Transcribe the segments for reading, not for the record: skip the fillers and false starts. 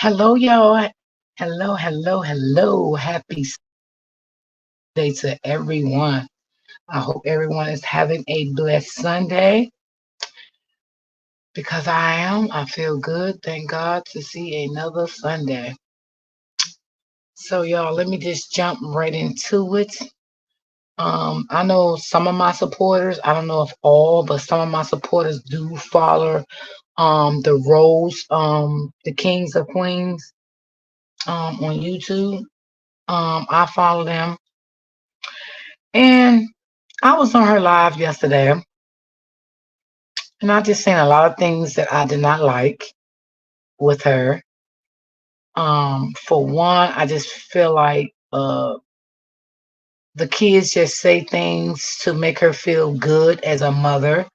Hello, y'all. Hello, hello, hello. Happy Sunday to everyone. I hope everyone is having a blessed Sunday because I am. I feel good. Thank God to see another Sunday. So, y'all, let me just jump right into it. I know some of my supporters, I don't know if all, but some of my supporters do follow the Rose, the Kings of Queens on YouTube. I follow them. And I was on her live yesterday, and I just seen a lot of things that I did not like with her. For one, I just feel like the kids just say things to make her feel good as a mother.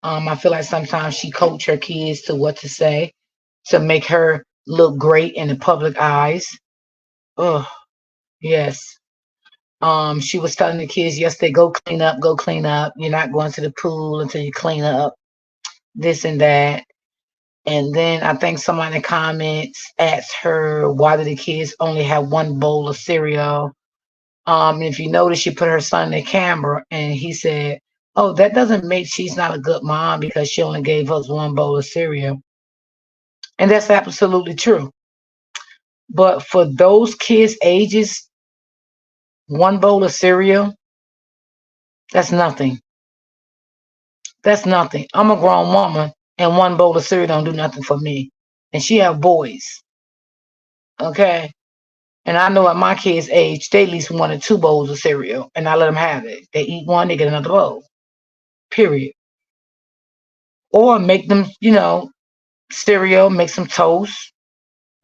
I feel like sometimes she coach her kids to what to say to make her look great in the public eyes. Oh, yes. She was telling the kids yesterday, go clean up, go clean up. You're not going to the pool until you clean up, this and that. And then I think somebody in the comments asked her, why do the kids only have one bowl of cereal? If you notice, she put her son in the camera and he said, oh, that doesn't make she's not a good mom because she only gave us one bowl of cereal. And that's absolutely true. But for those kids' ages, one bowl of cereal, that's nothing. That's nothing. I'm a grown woman and one bowl of cereal don't do nothing for me. And she have boys. Okay. And I know at my kids' age, they at least wanted two bowls of cereal, and I let them have it. They eat one, they get another bowl. Period. Or make them, cereal, make some toast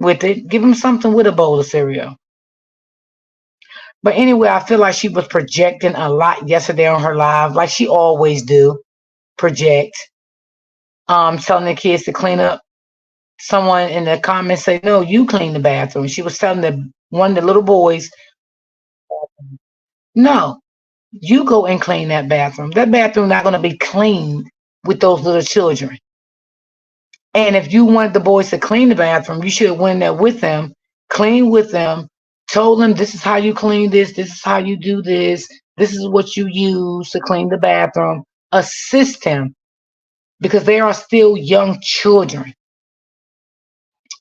with it. Give them something with a bowl of cereal. But anyway, I feel like she was projecting a lot yesterday on her live, like she always do, project. Telling the kids to clean up. Someone in the comments say, no, you clean the bathroom. She was telling one of the little boys, no, you go and clean that bathroom. That bathroom not going to be cleaned with those little children. And if you wanted the boys to clean the bathroom, you should have went there with them, clean with them, told them this is how you clean this is how you do this is what you use to clean the bathroom. Assist him because they are still young children.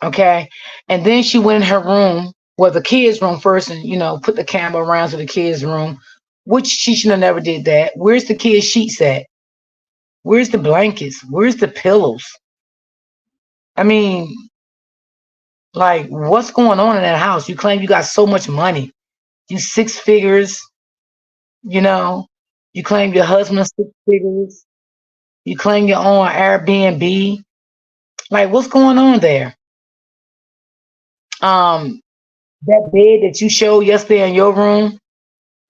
Okay. And then she went in her room, well, the kids' room first, and put the camera around to the kids' room, which she should have never did that. Where's the kids' sheets at? Where's the blankets? Where's the pillows? I mean, like, what's going on in that house? You claim you got so much money. You six figures, you claim your husband's six figures. You claim your own Airbnb. Like, what's going on there? That bed that you showed yesterday in your room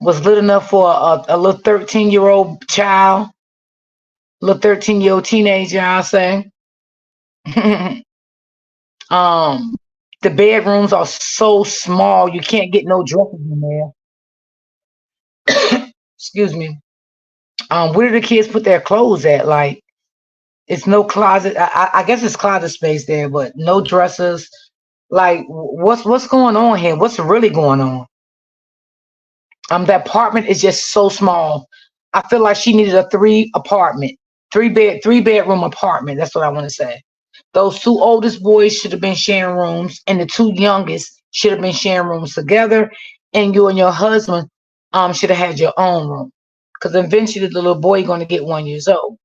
was lit enough for a little 13-year-old child, little 13-year-old teenager, I'll say. The bedrooms are so small, you can't get no dresses in there. Excuse me. Where do the kids put their clothes at? Like, it's no closet. I guess it's closet space there, but no dressers. Like, what's going on here? What's really going on? The apartment is just so small. I feel like she needed a three bedroom apartment. That's what I want to say. Those two oldest boys should have been sharing rooms, and the two youngest should have been sharing rooms together. And you and your husband should have had your own room, because eventually the little boy going to get 1 year old.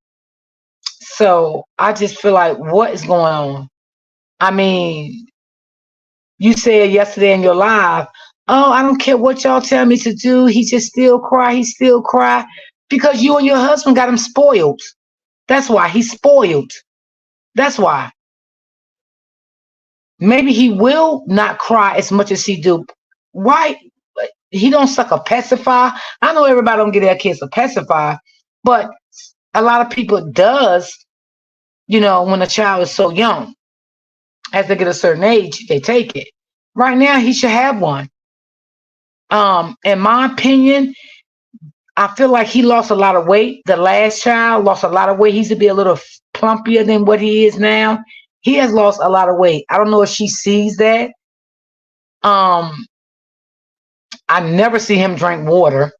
So I just feel like, what is going on? I mean, you said yesterday in your live, oh, I don't care what y'all tell me to do. He just still cry. He still cry because you and your husband got him spoiled. That's why he's spoiled. That's why. Maybe he will not cry as much as he do. Why? He don't suck a pacifier. I know everybody don't get their kids a pacifier, but a lot of people does, when a child is so young. As they get a certain age, they take it. Right now, he should have one. In my opinion, I feel like he lost a lot of weight. The last child lost a lot of weight. He used to be a little plumpier than what he is now. he has lost a lot of weight. I don't know if she sees that. Um, I never see him drink water.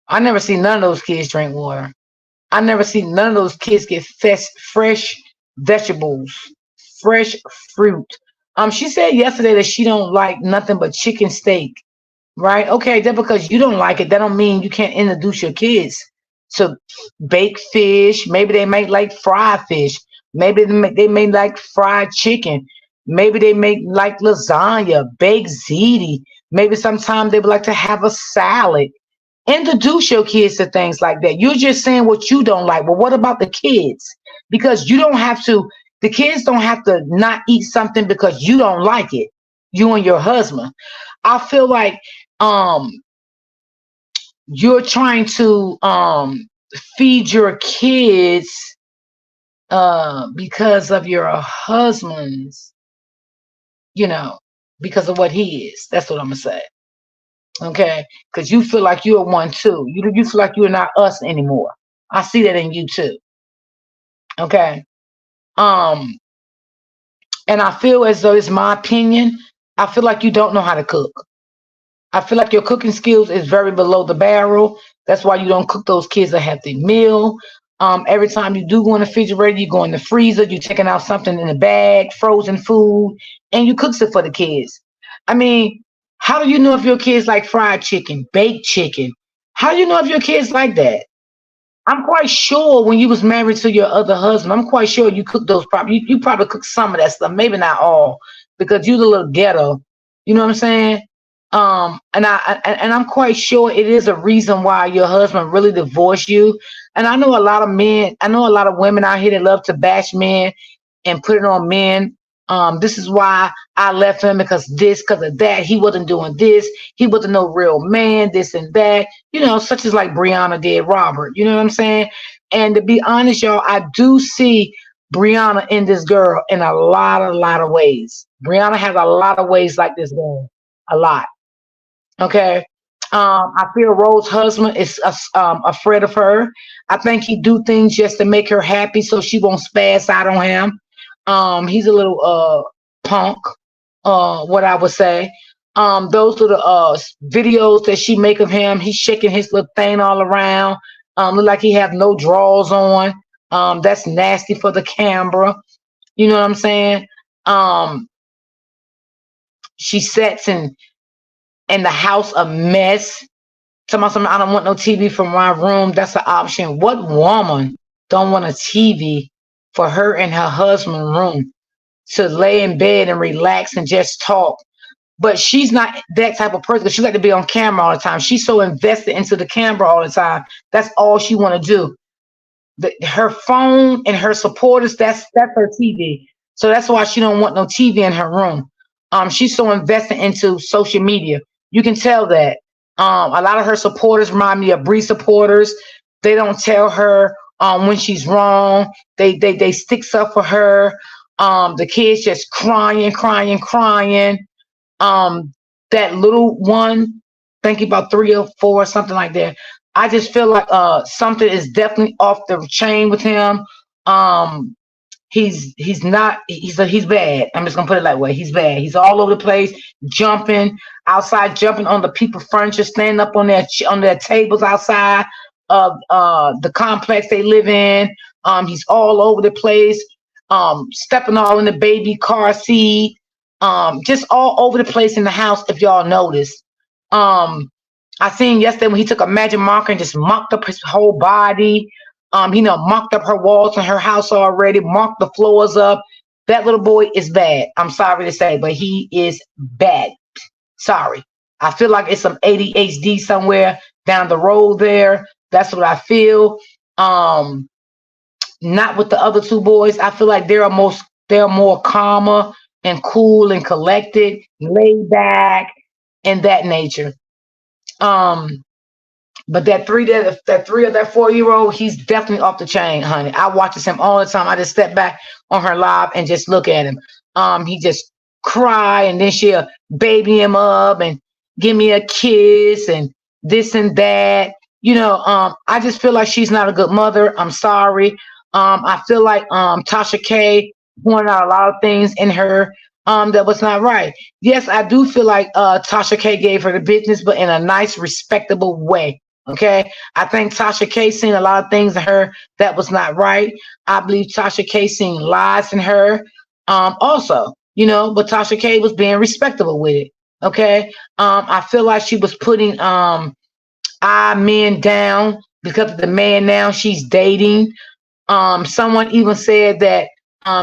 I never see none of those kids drink water. I never see none of those kids get fresh vegetables, fresh fruit. She said yesterday that she don't like nothing but chicken steak. Right? Okay, that because you don't like it, that don't mean you can't introduce your kids to baked fish. Maybe they may like fried fish. Maybe they may like fried chicken. Maybe they may like lasagna, baked ziti. Maybe sometimes they would like to have a salad. Introduce your kids to things like that. You're just saying what you don't like. But what about the kids? Because you don't have to, the kids don't have to not eat something because you don't like it. You and your husband. I feel like um you're trying to feed your kids because of your husband's, you know, because of what he is. That's what I'm gonna say. Okay, because you feel like you're one too. You feel like you're not us anymore. I see that in you too. Okay. Um, and I feel as though it's my opinion. I feel like you don't know how to cook. I feel like your cooking skills is very below the barrel. That's why you don't cook those kids a healthy meal. Every time you do go in the refrigerator, you go in the freezer, you're taking out something in the bag, frozen food, and you cooks it for the kids. I mean, how do you know if your kids like fried chicken, baked chicken? How do you know if your kids like that? I'm quite sure when you was married to your other husband, I'm quite sure you cooked those probably you probably cooked some of that stuff, maybe not all, because you're a little ghetto. You know what I'm saying? And I'm quite sure it is a reason why your husband really divorced you. And I know a lot of men, I know a lot of women out here that love to bash men and put it on men. This is why I left him because of that. He wasn't doing this. He wasn't no real man, this and that, such as like Brianna did Robert. You know what I'm saying? And to be honest, y'all, I do see Brianna in this girl in a lot of ways. Brianna has a lot of ways like this girl. A lot. Okay. I feel Rose's husband is afraid of her. I think he do things just to make her happy so she won't spaz out on him. He's a little punk, what I would say. Those are the videos that she make of him. He's shaking his little thing all around. Look like he have no drawers on. That's nasty for the camera. You know what I'm saying? She sits in the house a mess. Tell something, I don't want no TV from my room. That's an option. What woman don't want a TV for her and her husband room to lay in bed and relax and just talk? But she's not that type of person. She like to be on camera all the time. She's so invested into the camera all the time. That's all she want to do. Her phone and her supporters, that's her TV. So that's why she don't want no TV in her room. She's so invested into social media. You can tell that. A lot of her supporters remind me of Bree supporters. They don't tell her when she's wrong. They sticks up for her. The kids just crying. That little one, thinking about 3 or 4, something like that. I just feel like something is definitely off the chain with him. He's bad. I'm just gonna put it that way. He's bad. He's all over the place, jumping outside, jumping on the people's furniture, standing up on their tables outside of the complex they live in. He's all over the place, stepping all in the baby car seat, just all over the place in the house. If y'all notice, I seen yesterday when he took a magic marker and just mocked up his whole body. Mocked up her walls in her house already, mocked the floors up. That little boy is bad. I'm sorry to say, but he is bad. Sorry. I feel like it's some ADHD somewhere down the road there. That's what I feel. Not with the other 2 boys. I feel like they're more calmer and cool and collected, laid back, and that nature. But that 3 of that 4-year-old, he's definitely off the chain, honey. I watches him all the time. I just step back on her live and just look at him. He just cry and then she'll baby him up and give me a kiss and this and that. I just feel like she's not a good mother. I'm sorry. I feel like Tasha K pointed out a lot of things in her that was not right. Yes, I do feel like Tasha K gave her the business, but in a nice, respectable way. Okay, I think Tasha K seen a lot of things in her that was not right. I believe Tasha K seen lies in her, also. But Tasha K was being respectable with it. Okay, I feel like she was putting our men down because of the man now she's dating. Someone even said that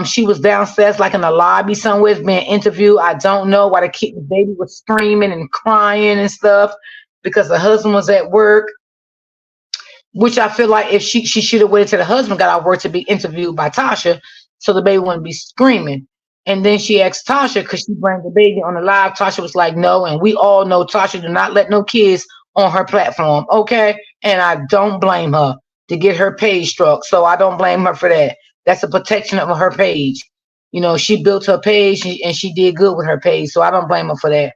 she was downstairs, like in a lobby somewhere, being interviewed. I don't know why the baby was screaming and crying and stuff because the husband was at work. Which I feel like if she should have waited till the husband got out of work to be interviewed by Tasha, so the baby wouldn't be screaming. And then she asked Tasha, could she bring the baby on the live? Tasha was like, no. And we all know Tasha do not let no kids on her platform. Okay. And I don't blame her to get her page struck. So I don't blame her for that. That's a protection of her page. She built her page and she did good with her page. So I don't blame her for that.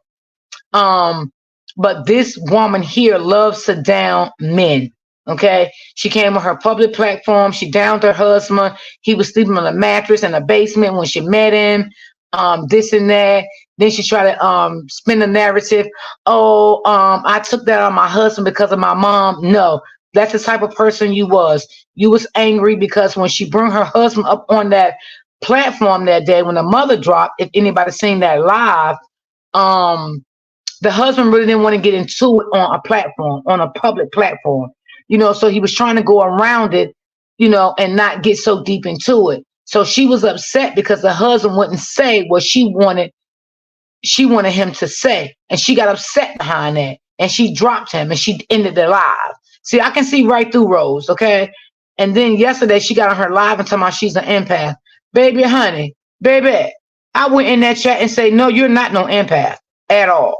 But this woman here loves to down men. Okay, she came on her public platform. She downed her husband. He was sleeping on a mattress in a basement when she met him. This and that. Then she tried to spin the narrative. Oh, I took that on my husband because of my mom. No, that's the type of person you was. You was angry because when she brought her husband up on that platform that day when the mother dropped, if anybody seen that live, the husband really didn't want to get into it on a platform, on a public platform, so he was trying to go around it, and not get so deep into it. So she was upset because the husband wouldn't say what she wanted him to say. And she got upset behind that. And she dropped him and she ended the live. See, I can see right through Rose, okay? And then yesterday she got on her live and told me she's an empath. Baby, honey, baby, I went in that chat and say, no, you're not no empath at all.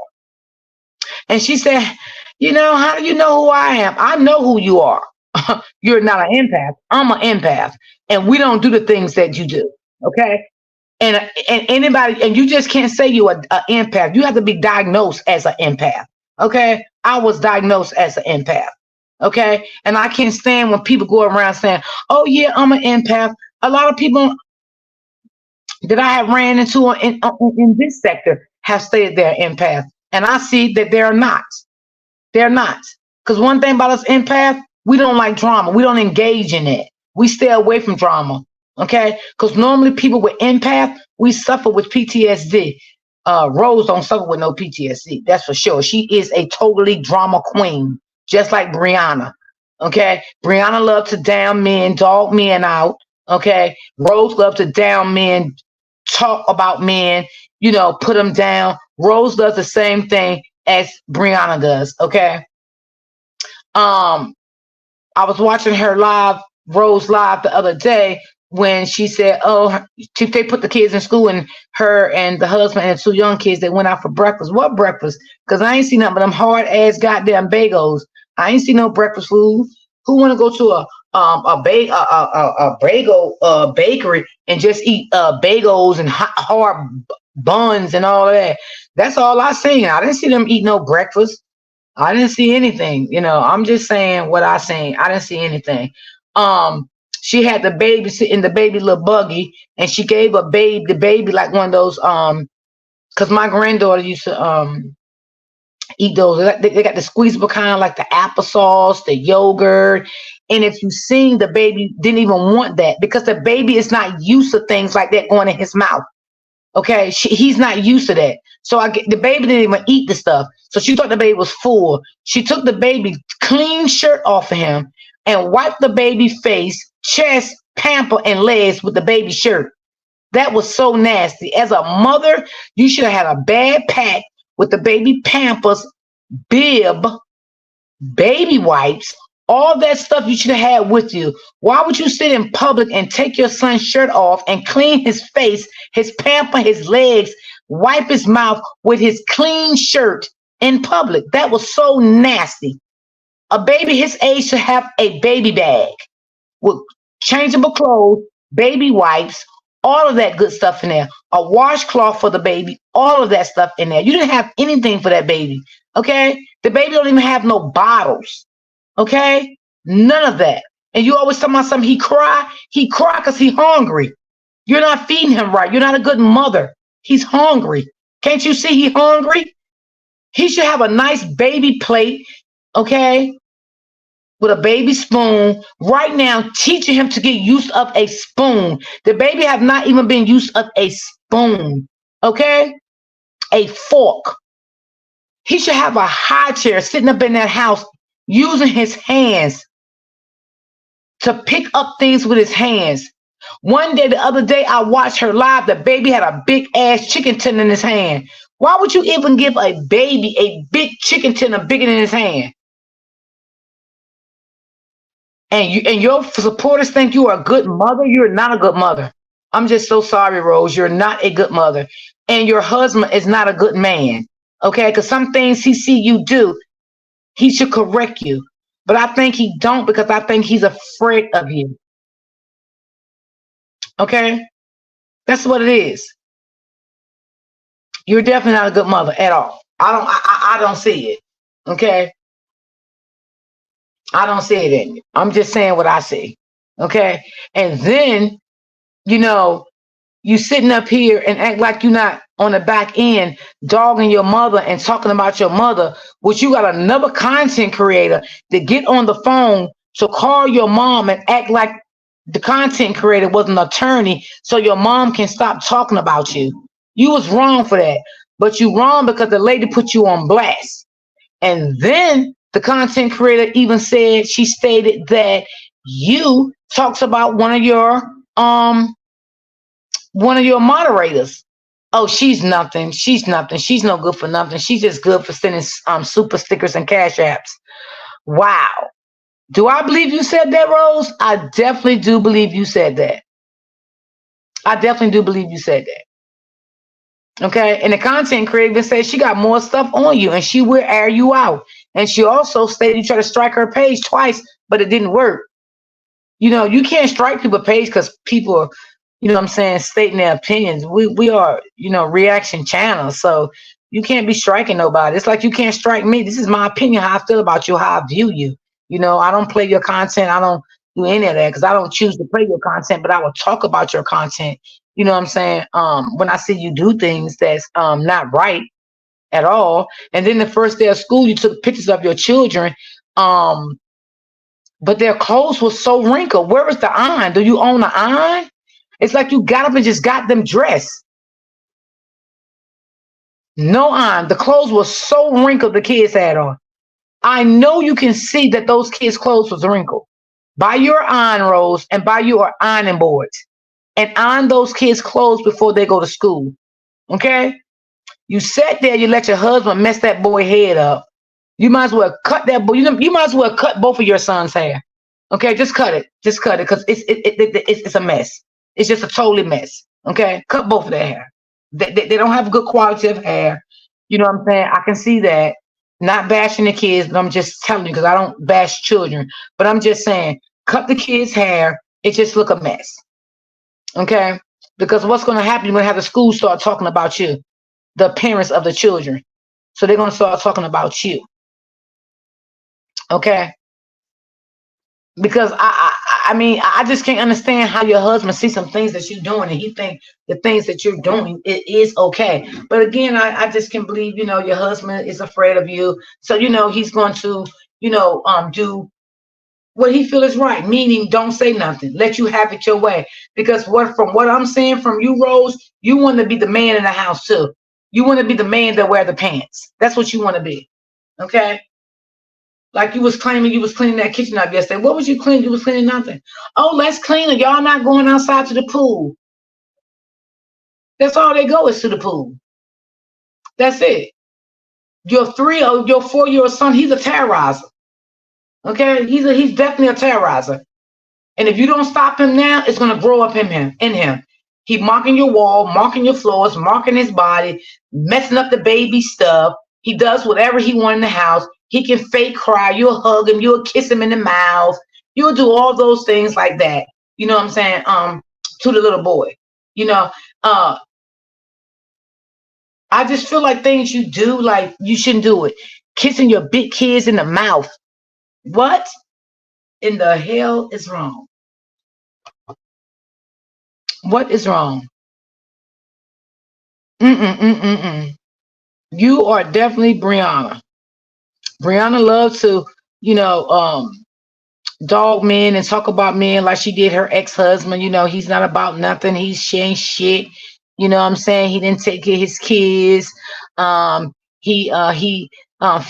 And she said, how do you know who I am? I know who you are. You're not an empath. I'm an empath. And we don't do the things that you do. Okay. And anybody, and you just can't say you're an empath. You have to be diagnosed as an empath. Okay. I was diagnosed as an empath. Okay. And I can't stand when people go around saying, oh, yeah, I'm an empath. A lot of people that I have ran into in this sector have stated they're empath. And I see that they're not. They're not. Because one thing about us empath, we don't like drama. We don't engage in it. We stay away from drama. Okay? Because normally people with empath, we suffer with PTSD. Rose don't suffer with no PTSD. That's for sure. She is a totally drama queen, just like Brianna. Okay? Brianna loves to down men, dog men out. Okay? Rose loves to down men, talk about men, put them down. Rose does the same thing as Brianna does. Okay. I was watching her live, Rose live the other day when she said, oh, they put the kids in school and her and the husband and 2 young kids, they went out for breakfast. What breakfast? Because I ain't seen nothing but them hard ass goddamn bagels. I ain't seen no breakfast food. Who want to go to a bagel bakery and just eat bagels and hard buns and all of that? That's all I seen. I didn't see them eat no breakfast. I didn't see anything. I'm just saying what I seen. I didn't see anything. She had the baby sit in the baby little buggy, and she gave the baby like one of those because my granddaughter used to eat those. They got the squeezable kind, like the applesauce, the yogurt. And if you seen, the baby didn't even want that because the baby is not used to things like that going in his mouth. Okay, he's not used to that. So the baby didn't even eat the stuff. So she thought the baby was full. She took the baby clean shirt off of him and wiped the baby face, chest, pamper, and legs with the baby shirt. That was so nasty. As a mother, you should have had a bad pack with the baby pampers, bib, baby wipes, all that stuff you should have had with you. Why would you sit in public and take your son's shirt off and clean his face, his pamper, his legs, wipe his mouth with his clean shirt in public? That was so nasty. A baby his age should have a baby bag with changeable clothes, baby wipes, all of that good stuff in there. A washcloth for the baby, all of that stuff in there. You didn't have anything for that baby. Okay? The baby don't even have no bottles. Okay? None of that. And you always talking about something, he cry because he hungry. You're not feeding him right. You're not a good mother. He's hungry. Can't you see he's hungry? He should have a nice baby plate, okay, with a baby spoon. Right now, teaching him to get used of a spoon. The baby have not even been used of a spoon, okay? A fork. He should have a high chair sitting up in that house using his hands to pick up things with his hands. One day, the other day, I watched her live. The baby had a big ass chicken tender in his hand. Why would you even give a baby a big chicken tender bigger than his hand? And your supporters think you are a good mother? You're not a good mother. I'm just so sorry, Rose. You're not a good mother. And your husband is not a good man. Okay? Because some things he see you do, he should correct you. But I think he don't, because I think he's afraid of you. Okay? That's what it is. You're definitely not a good mother at all. I don't see it. Okay? I don't see it in you. I'm just saying what I see. Okay? And then, you know, you sitting up here and act like you're not on the back end dogging your mother and talking about your mother, which you got another content creator to get on the phone to call your mom and act like the content creator was an attorney so your mom can stop talking about you. You was wrong for that. But you wrong because the lady put you on blast. And then the content creator even said, she stated that you talks about one of your moderators. Oh, she's nothing. She's nothing. She's no good for nothing. She's just good for sending super stickers and cash apps. Wow. Do I believe you said that, Rose? I definitely do believe you said that. I definitely do believe you said that. Okay. And the content creator says she got more stuff on you and she will air you out. And she also stated you tried to strike her page twice, but it didn't work. You know, you can't strike people's page because people are, you know what I'm saying, stating their opinions. We are, you know, reaction channels. So you can't be striking nobody. It's like you can't strike me. This is my opinion, how I feel about you, how I view you. You know, I don't play your content. I don't do any of that because I don't choose to play your content, but I will talk about your content. You know what I'm saying? When I see you do things that's not right at all. And then the first day of school, you took pictures of your children. But their clothes were so wrinkled. Where is the iron? Do you own an iron? It's like you got up and just got them dressed. No iron. The clothes were so wrinkled the kids had on. I know you can see that those kids' clothes was wrinkled. Buy your iron rolls and buy your ironing boards and iron those kids' clothes before they go to school. Okay? You sat there, you let your husband mess that boy head up. You might as well cut that boy. You might as well cut both of your sons' hair. Okay, just cut it. Just cut it because it's a mess. It's just a totally mess. Okay, cut both of their hair. They don't have good quality of hair. You know what I'm saying? I can see that. Not bashing the kids, but I'm just telling you because I don't bash children. But I'm just saying, cut the kids' hair. It just look a mess. Okay, because what's going to happen? You're going to have the school start talking about you, the parents of the children. So they're going to start talking about you. Okay. Because I mean, I just can't understand how your husband sees some things that you're doing and he think the things that you're doing, it is okay. But again, I just can't believe, you know, your husband is afraid of you. So, you know, he's going to, you know, do what he feel is right, meaning don't say nothing. Let you have it your way. Because from what I'm saying from you, Rose, you want to be the man in the house too. You want to be the man that wear the pants. That's what you want to be. Okay. Like you was claiming you was cleaning that kitchen up yesterday. What was you cleaning? You was cleaning nothing. Oh, let's clean it. Y'all not going outside to the pool. That's all they go is to the pool. That's it. Your 4-year-old son, he's a terrorizer. Okay, he's definitely a terrorizer. And if you don't stop him now, it's gonna grow up in him. He marking your wall, marking your floors, marking his body, messing up the baby stuff. He does whatever he wants in the house. He can fake cry. You'll hug him. You'll kiss him in the mouth. You'll do all those things like that. You know what I'm saying? To the little boy. You know, I just feel like things you do, like you shouldn't do it. Kissing your big kids in the mouth. What in the hell is wrong? What is wrong? Mm-mm-mm-mm-mm. You are definitely Brianna. Brianna loves to, you know, dog men and talk about men like she did her ex-husband. He's not about nothing. She ain't shit. You know what I'm saying? He didn't take care of his kids. He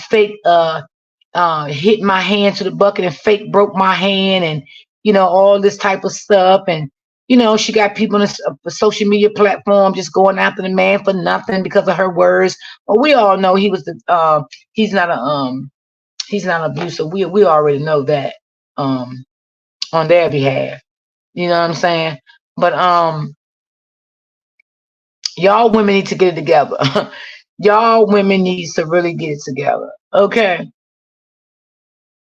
fake hit my hand to the bucket and fake broke my hand, and all this type of stuff. And she got people on the social media platform just going after the man for nothing because of her words. Well, we all know he's not he's not abusive. We already know that. Um, on their behalf. You know what I'm saying? But y'all women need to get it together. Y'all women needs to really get it together. Okay.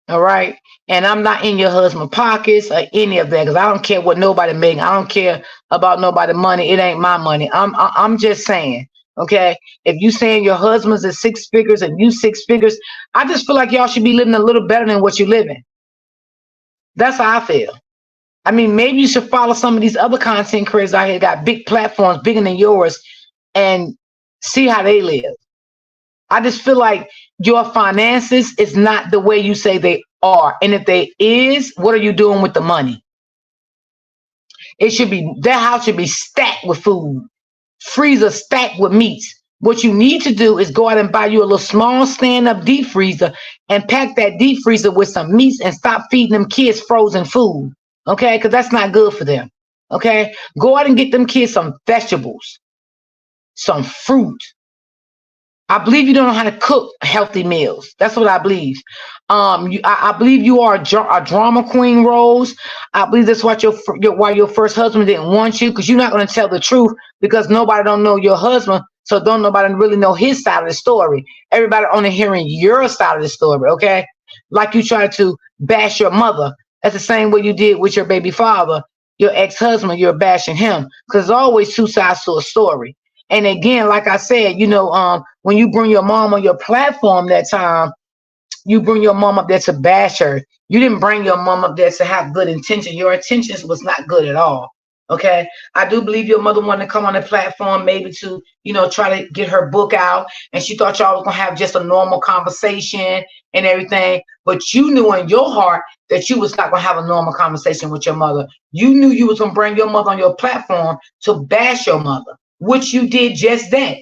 All right. And I'm not in your husband's pockets or any of that because I don't care what nobody making. I don't care about nobody money. It ain't my money. I'm just saying. Okay. If you saying your husband's at six figures and you six figures, I just feel like y'all should be living a little better than what you living. That's how I feel. I mean, maybe you should follow some of these other content creators out here that got big platforms, bigger than yours, and see how they live. I just feel like your finances is not the way you say they are. And if they is, what are you doing with the money? That house should be stacked with food, freezer stacked with meats. What you need to do is go out and buy you a little small stand-up deep freezer and pack that deep freezer with some meats and stop feeding them kids frozen food. Okay, because that's not good for them. Okay, go out and get them kids some vegetables, some fruit. I believe you don't know how to cook healthy meals. That's what I believe. I believe you are a drama queen, Rose. I believe that's why your first husband didn't want you, because you're not going to tell the truth, because nobody don't know your husband, so don't nobody really know his side of the story. Everybody only hearing your side of the story. Okay, like you try to bash your mother. That's the same way you did with your baby father, your ex-husband. You're bashing him because there's always two sides to a story. And again, like I said, when you bring your mom on your platform that time, you bring your mom up there to bash her. You didn't bring your mom up there to have good intention. Your intentions was not good at all. Okay. I do believe your mother wanted to come on the platform maybe to, try to get her book out. And she thought y'all was going to have just a normal conversation and everything. But you knew in your heart that you was not going to have a normal conversation with your mother. You knew you was going to bring your mother on your platform to bash your mother, which you did just that.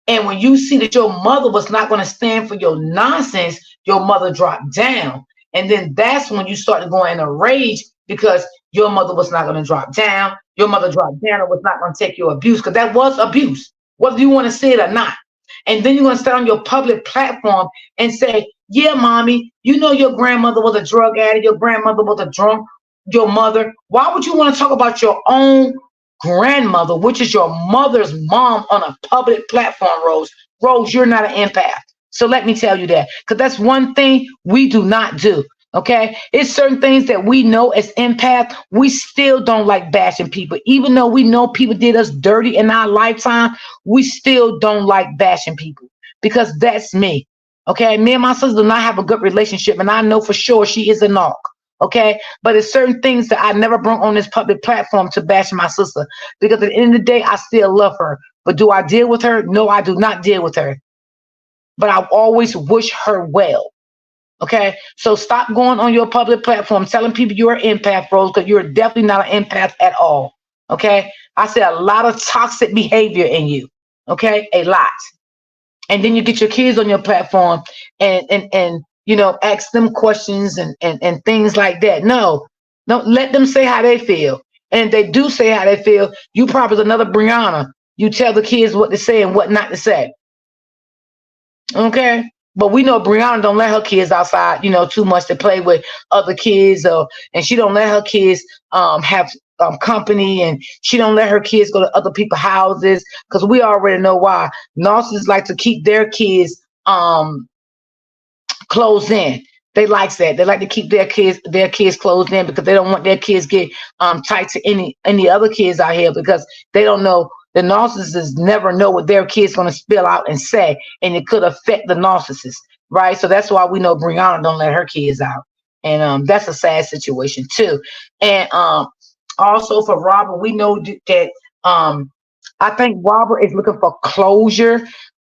And when you see that your mother was not going to stand for your nonsense, your mother dropped down. And then that's when you started going in a rage because your mother was not going to drop down. Your mother dropped down and was not going to take your abuse, because that was abuse, whether you want to say it or not. And then you're going to stand on your public platform and say, yeah, mommy, your grandmother was a drug addict. Your grandmother was a drunk. Your mother. Why would you want to talk about your own grandmother, which is your mother's mom, on a public platform, Rose? Rose, you're not an empath. So let me tell you that, because that's one thing we do not do. Okay, it's certain things that we know as empath, we still don't like bashing people. Even though we know people did us dirty in our lifetime, we still don't like bashing people, because that's me. Okay, me and my sister do not have a good relationship, and I know for sure she is a narc. Okay, but it's certain things that I never brought on this public platform to bash my sister, because at the end of the day, I still love her. But do I deal with her? No, I do not deal with her. But I always wish her well. Okay, so stop going on your public platform telling people you're an empath, Rose, because you're definitely not an empath at all. Okay, I see a lot of toxic behavior in you. Okay, a lot. And then you get your kids on your platform and ask them questions and things like that. No, don't let them say how they feel. And if they do say how they feel, you probably another Brianna. You tell the kids what to say and what not to say. Okay. But we know Brianna don't let her kids outside, too much to play with other kids, and she don't let her kids have company, and she don't let her kids go to other people's houses, because we already know why. Narcissists like to keep their kids closed in. They like that. They like to keep their kids closed in, because they don't want their kids get tight to any other kids out here, because they don't know. The narcissists never know what their kid's going to spill out and say, and it could affect the narcissist, right? So that's why we know Brianna don't let her kids out, and that's a sad situation too. And Also for Robert, we know that I think Robert is looking for closure.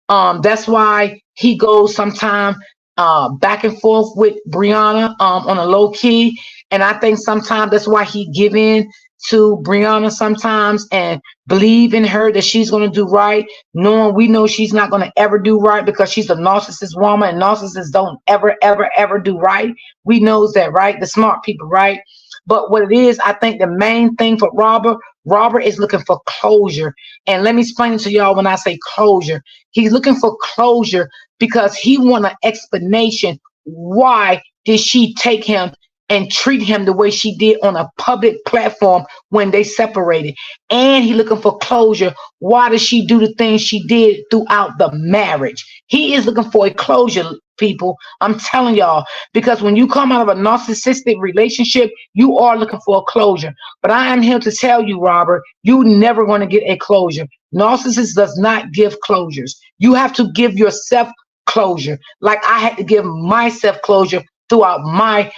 That's why he goes sometime back and forth with Brianna on a low key. And I think sometimes that's why he give in to Brianna sometimes and believe in her that she's going to do right, knowing we know she's not going to ever do right because she's a narcissist woman and narcissists don't ever, ever, ever do right. We knows that, right? The smart people, right? But what it is, I think the main thing for Robert is looking for closure. And let me explain it to y'all when I say closure. He's looking for closure because he want an explanation. Why did she take him and treat him the way she did on a public platform when they separated? And he looking for closure. Why did she do the things she did throughout the marriage? He is looking for a closure, people. I'm telling y'all, because when you come out of a narcissistic relationship, you are looking for a closure. But I am here to tell you, Robert, you never going to get a closure. Narcissist does not give closures. You have to give yourself closure. Like I had to give myself closure throughout my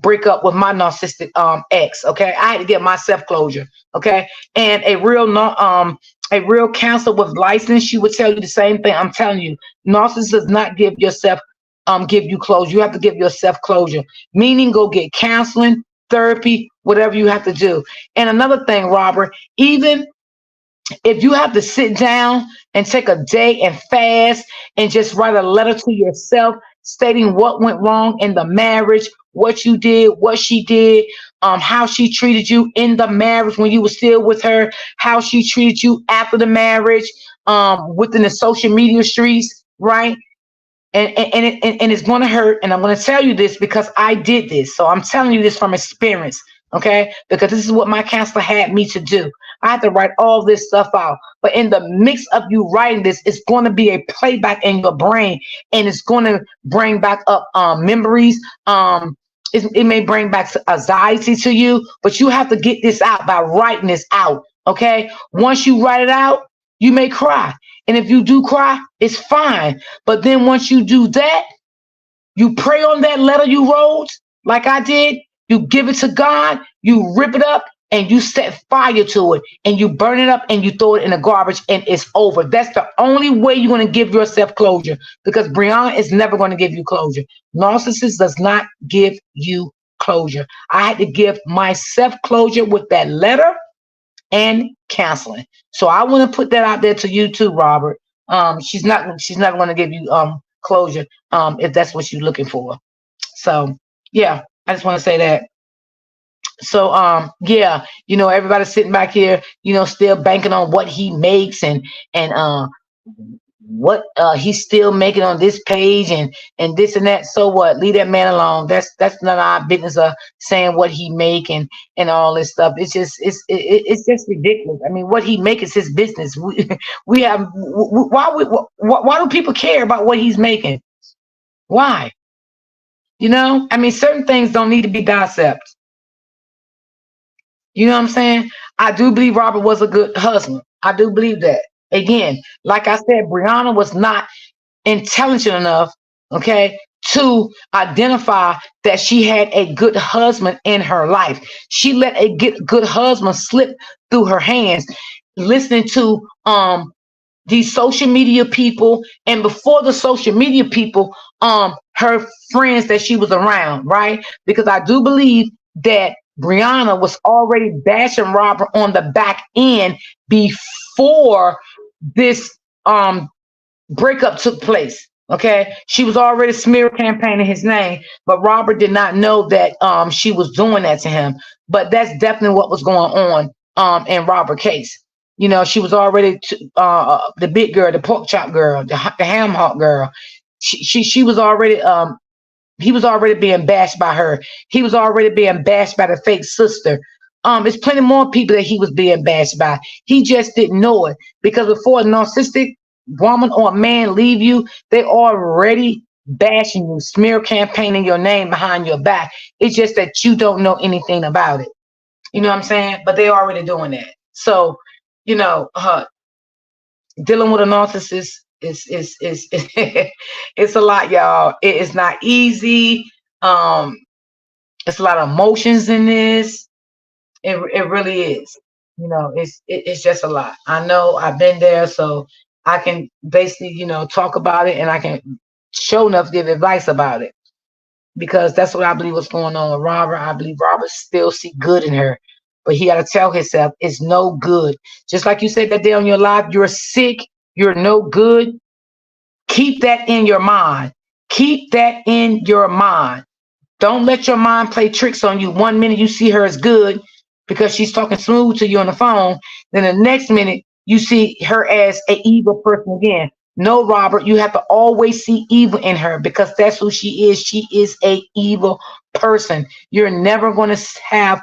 breakup with my narcissistic ex. Okay, I had to give myself closure. Okay, and a real counselor with license, she would tell you the same thing. I'm telling you, narcissist does not give you closure. You have to give yourself closure. Meaning, go get counseling, therapy, whatever you have to do. And another thing, Robert, even if you have to sit down and take a day and fast and just write a letter to yourself stating what went wrong in the marriage, what you did, what she did, how she treated you in the marriage when you were still with her, how she treated you after the marriage, within the social media streets, right? And it's going to hurt. And I'm going to tell you this because I did this. So I'm telling you this from experience, okay? Because this is what my counselor had me to do. I had to write all this stuff out. But in the mix of you writing this, it's going to be a playback in your brain, and it's going to bring back up memories. It may bring back anxiety to you, but you have to get this out by writing this out, okay? Once you write it out, you may cry. And if you do cry, it's fine. But then once you do that, you pray on that letter you wrote, like I did, you give it to God, you rip it up, and you set fire to it, and you burn it up, and you throw it in the garbage, and it's over. That's the only way you're going to give yourself closure, because Brianna is never going to give you closure. Narcissist does not give you closure. I had to give myself closure with that letter and counseling. So I want to put that out there to you too, Robert. She's not going to give you closure if that's what you're looking for. So yeah, I just want to say that. So yeah, everybody's sitting back here, still banking on what he makes and what he's still making on this page and this and that. So what? Leave that man alone. That's none of our business of saying what he make and all this stuff. It's just ridiculous. I mean, what he make is his business. We have why do people care about what he's making? Why? I mean, certain things don't need to be dissected. You know what I'm saying? I do believe Robert was a good husband. I do believe that. Again, like I said, Brianna was not intelligent enough, okay, to identify that she had a good husband in her life. She let a good husband slip through her hands, listening to these social media people, and before the social media people, her friends that she was around, right? Because I do believe that Brianna was already bashing Robert on the back end before this breakup took place. Okay, she was already smear campaigning his name, but Robert did not know that she was doing that to him. But that's definitely what was going on in Robert's case. She was already the big girl, the pork chop girl, the ham hock girl. She was already he was already being bashed by her. He was already being bashed by the fake sister. There's plenty more people that he was being bashed by. He just didn't know it, because before a narcissistic woman or a man leave you, they already bashing you, smear campaigning your name behind your back. It's just that you don't know anything about it. You know what I'm saying? But they already doing that. So, dealing with a narcissist is it's a lot, y'all. It is not easy. It's a lot of emotions in this. It really is. You know, it's just a lot. I know I've been there, so I can basically, talk about it, and I can show enough give advice about it, because that's what I believe what's going on with Robert. I believe Robert still see good in her, but he got to tell himself it's no good. Just like you said that day on your live, you're sick, you're no good. Keep that in your mind. Keep that in your mind. Don't let your mind play tricks on you. One minute you see her as good because she's talking smooth to you on the phone. Then the next minute you see her as an evil person again. No, Robert, you have to always see evil in her because that's who she is. She is a evil person. You're never going to have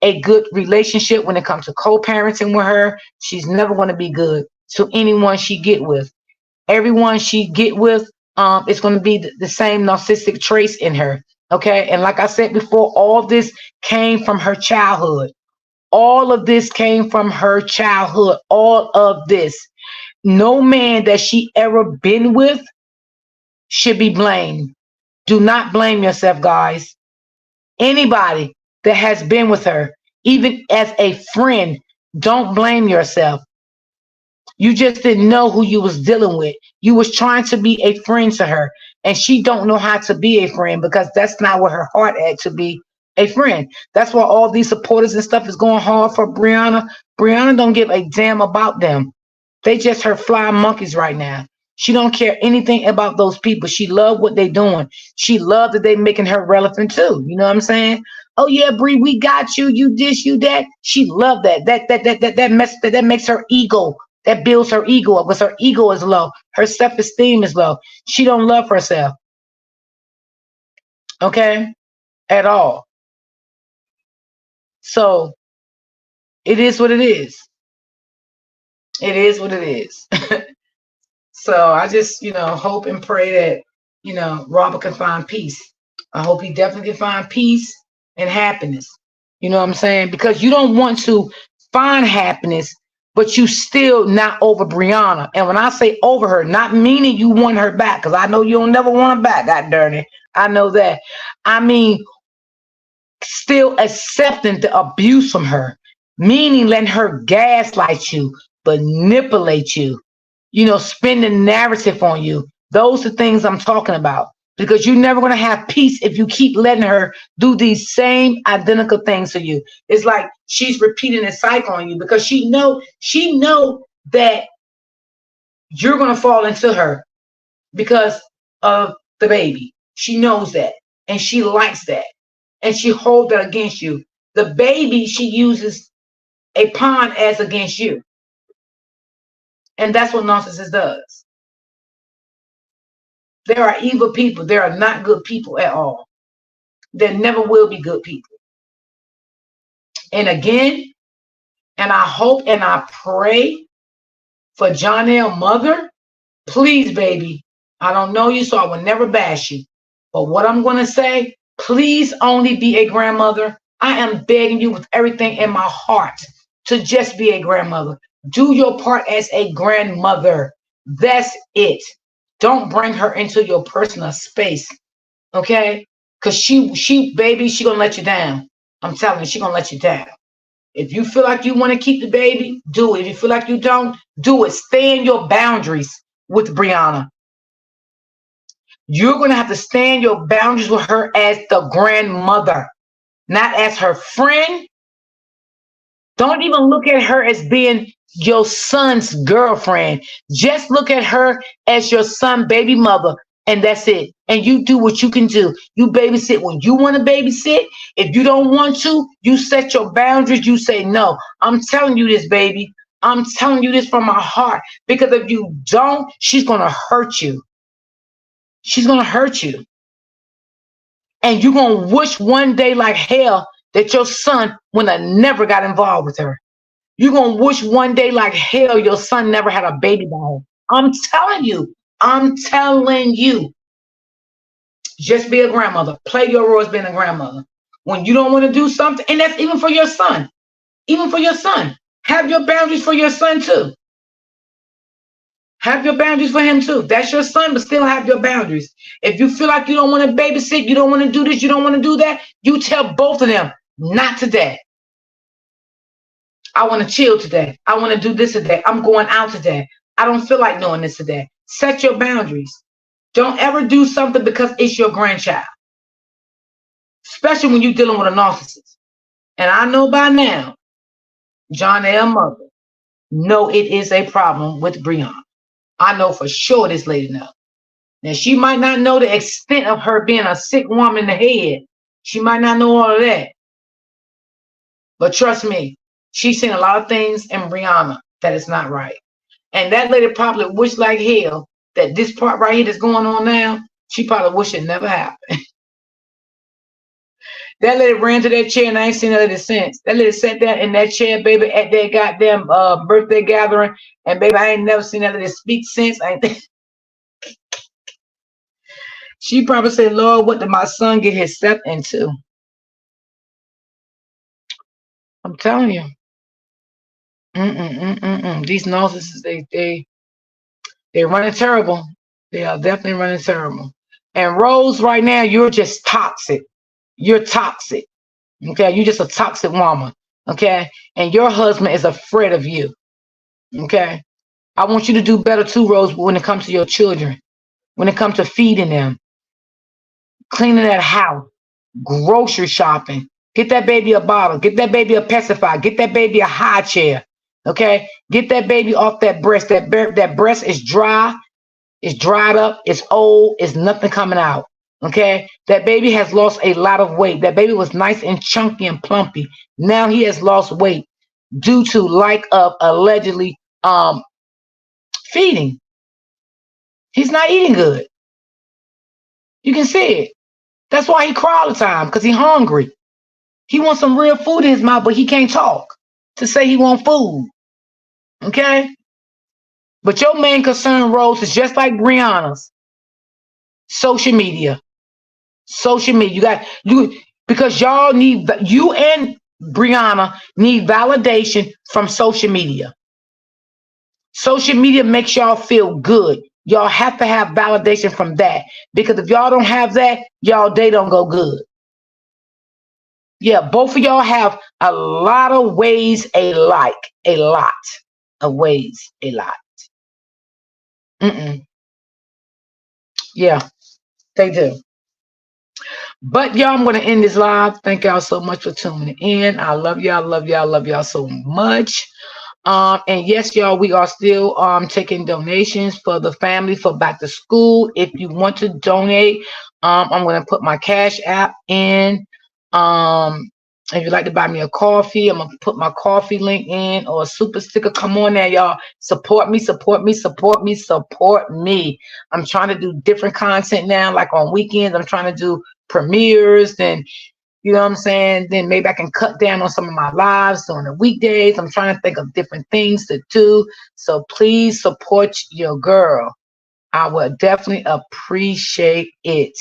a good relationship when it comes to co-parenting with her. She's never going to be good to anyone she get with. Everyone she get with, it's going to be the same narcissistic traits in her. Okay. And like I said before, all this came from her childhood. All of this came from her childhood. All of this. No man that she ever been with should be blamed. Do not blame yourself, guys. Anybody that has been with her, even as a friend, don't blame yourself. You just didn't know who you was dealing with. You was trying to be a friend to her, and she don't know how to be a friend because that's not what her heart at to be a friend. That's why all these supporters and stuff is going hard for Brianna. Brianna don't give a damn about them. They just her flying monkeys right now. She don't care anything about those people. She love what they doing. She love that they making her relevant too. You know what I'm saying? Oh yeah, Bree, we got you. You this, you that. She love that. That makes her ego. That builds her ego up because her ego is low. Her self-esteem is low. She don't love herself. Okay? At all. So it is what it is. It is what it is. So I just, hope and pray that, Robert can find peace. I hope he definitely can find peace and happiness. You know what I'm saying? Because you don't want to find happiness, but you still not over Brianna. And when I say over her, not meaning you want her back, because I know you'll never want her back, God darn it. I know that. I mean, still accepting the abuse from her, meaning letting her gaslight you, manipulate you, spin the narrative on you. Those are things I'm talking about. Because you're never going to have peace if you keep letting her do these same identical things to you. It's like she's repeating a cycle on you because she know that you're going to fall into her because of the baby. She knows that, and she likes that, and she holds that against you. The baby she uses a pawn as against you, and that's what narcissist does. There are evil people. There are not good people at all. There never will be good people. And again, and I hope and I pray for Jonelle mother. Please, baby, I don't know you, so I will never bash you. But what I'm going to say, please only be a grandmother. I am begging you with everything in my heart to just be a grandmother. Do your part as a grandmother. That's it. Don't bring her into your personal space, okay? Because baby, she gonna let you down. I'm telling you, she gonna let you down. If you feel like you want to keep the baby, do it. If you feel like you don't, do it. Stay in your boundaries with Brianna. You're gonna have to stay in your boundaries with her as the grandmother, not as her friend. Don't even look at her as being your son's girlfriend. Just look at her as your son baby mother, and that's it. And you do what you can do. You babysit when you want to babysit. If you don't want to, you set your boundaries. You say, no, I'm telling you this, baby. I'm telling you this from my heart. Because if you don't, she's going to hurt you. She's going to hurt you. And you're going to wish one day like hell that your son would have never got involved with her. You're going to wish one day like hell your son never had a baby by her. I'm telling you. I'm telling you. Just be a grandmother. Play your role as being a grandmother. When you don't want to do something, and that's even for your son. Even for your son. Have your boundaries for your son too. Have your boundaries for him too. That's your son, but still have your boundaries. If you feel like you don't want to babysit, you don't want to do this, you don't want to do that, you tell both of them, not today. I want to chill today. I want to do this today. I'm going out today. I don't feel like doing this today. Set your boundaries. Don't ever do something because it's your grandchild, especially when you're dealing with a narcissist. And I know by now, John L. Mother, know it is a problem with Breonna. I know for sure this lady knows. Now, she might not know the extent of her being a sick woman in the head. She might not know all of that. But trust me, she's seen a lot of things in Breonna that is not right. And that lady probably wished like hell that this part right here that's going on now, she probably wish it never happened. That lady ran to that chair and I ain't seen that lady since. That lady sat down in that chair, baby, at that goddamn birthday gathering. And baby, I ain't never seen that lady speak since. She probably said, Lord, what did my son get himself into? I'm telling you. These narcissists, they're running terrible. They are definitely running terrible. And Rose, right now, you're just toxic. You're toxic. Okay, you're just a toxic woman. Okay, and your husband is afraid of you. Okay, I want you to do better too, Rose, when it comes to your children, when it comes to feeding them, cleaning that house, grocery shopping. Get that baby a bottle. Get that baby a pacifier. Get that baby a high chair. Okay, get that baby off that breast. That breast is dry. It's dried up. It's old. It's nothing coming out. Okay, that baby has lost a lot of weight. That baby was nice and chunky and plumpy. Now he has lost weight due to lack of allegedly feeding. He's not eating good. You can see it. That's why he cry all the time, because he's hungry. He wants some real food in his mouth, but he can't talk to say he wants food. Okay? But your main concern, Rose, is just like Breonna's. Social media. Social media. Because y'all need, you and Breonna need validation from social media. Social media makes y'all feel good. Y'all have to have validation from that. Because if y'all don't have that, y'all day don't go good. Yeah, both of y'all have a lot of ways alike. A lot of ways alike. Yeah, they do. But y'all, I'm going to end this live. Thank y'all so much for tuning in. I love y'all, love y'all, love y'all so much. And yes, y'all, we are still taking donations for the family for back to school. If you want to donate, I'm going to put my Cash App in. If you'd like to buy me a coffee, I'm going to put my coffee link in, or a super sticker. Come on now, y'all. Support me, support me, support me, support me. I'm trying to do different content now, like on weekends. I'm trying to do premieres, and you know what I'm saying? Then maybe I can cut down on some of my lives during the weekdays. I'm trying to think of different things to do. So please support your girl. I would definitely appreciate it.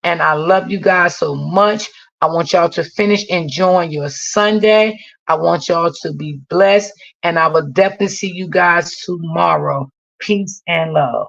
And I love you guys so much. I want y'all to finish enjoying your Sunday. I want y'all to be blessed. And I will definitely see you guys tomorrow. Peace and love.